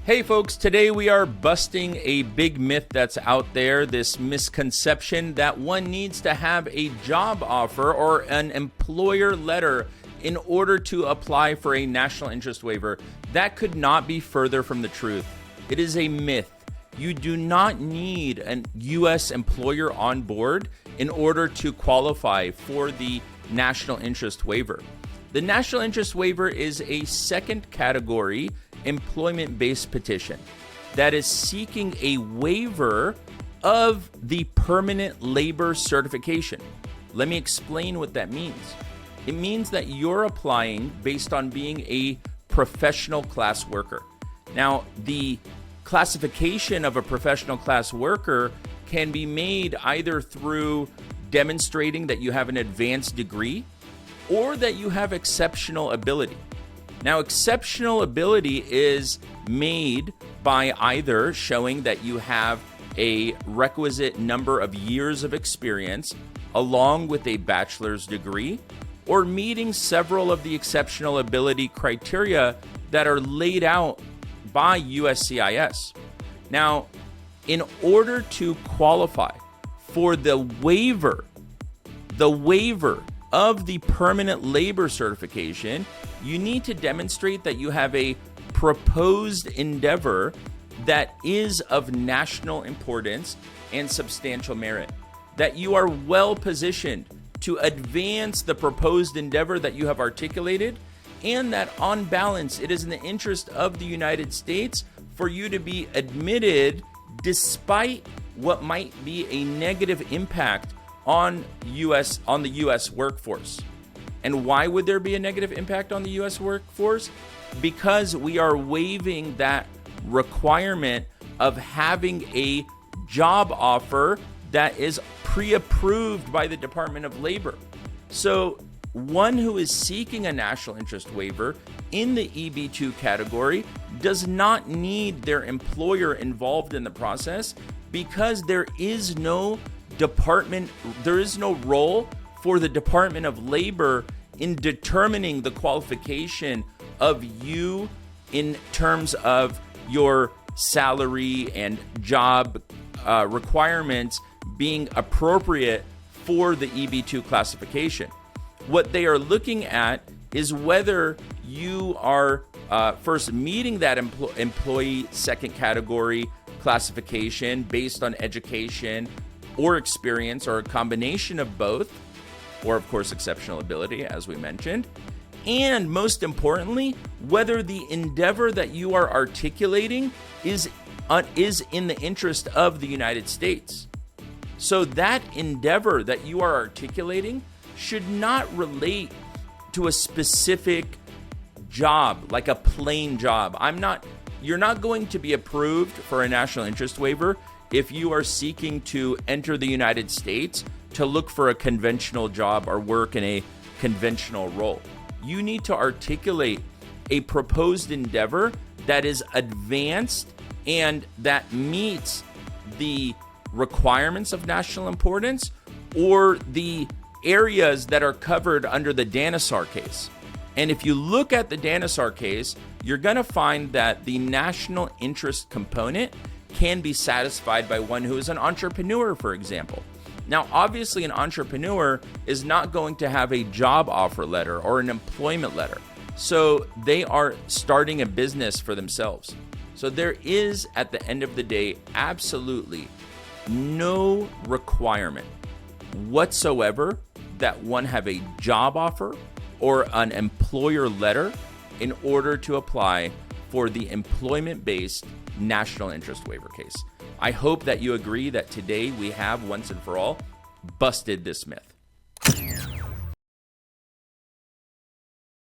Hey folks, today we are busting a big myth that's out there, this misconception that one needs to have a job offer or an employer letter in order to apply for a national interest waiver. That could not be further from the truth. It is a myth. You do not need a U.S. employer on board in order to qualify for the national interest waiver. The national interest waiver is a second category employment-based petition that is seeking a waiver of the permanent labor certification. Let me explain what that means. It means that you're applying based on being a professional class worker. Now, the classification of a professional class worker can be made either through demonstrating that you have an advanced degree or that you have exceptional ability. Now, exceptional ability is made by either showing that you have a requisite number of years of experience along with a bachelor's degree, or meeting several of the exceptional ability criteria that are laid out by USCIS. Now, in order to qualify for the waiver of the permanent labor certification, you need to demonstrate that you have a proposed endeavor that is of national importance and substantial merit, that you are well positioned to advance the proposed endeavor that you have articulated, and that on balance, it is in the interest of the United States for you to be admitted despite what might be a negative impact on the U.S. workforce. And why would there be a negative impact on the U.S. workforce? Because we are waiving that requirement of having a job offer that is pre-approved by the Department of Labor. So one who is seeking a national interest waiver in the EB2 category does not need their employer involved in the process, because there is no role for the Department of Labor in determining the qualification of you in terms of your salary and job requirements being appropriate for the EB2 classification. What they are looking at is whether you are first meeting that employee second category classification based on education or experience, or a combination of both, or of course exceptional ability, as we mentioned, and most importantly, whether the endeavor that you are articulating is in the interest of the United States. So that endeavor that you are articulating should not relate to a specific job, like a plain job. You're not going to be approved for a national interest waiver if you are seeking to enter the United States to look for a conventional job or work in a conventional role. You need to articulate a proposed endeavor that is advanced and that meets the requirements of national importance, or the areas that are covered under the Danisar case. And if you look at the Danisar case, you're going to find that the national interest component can be satisfied by one who is an entrepreneur, for example. Now, obviously, an entrepreneur is not going to have a job offer letter or an employment letter. So they are starting a business for themselves. So there is, at the end of the day, absolutely no requirement whatsoever that one have a job offer or an employer letter in order to apply for the employment-based national interest waiver case. I hope that you agree that today we have once and for all busted this myth.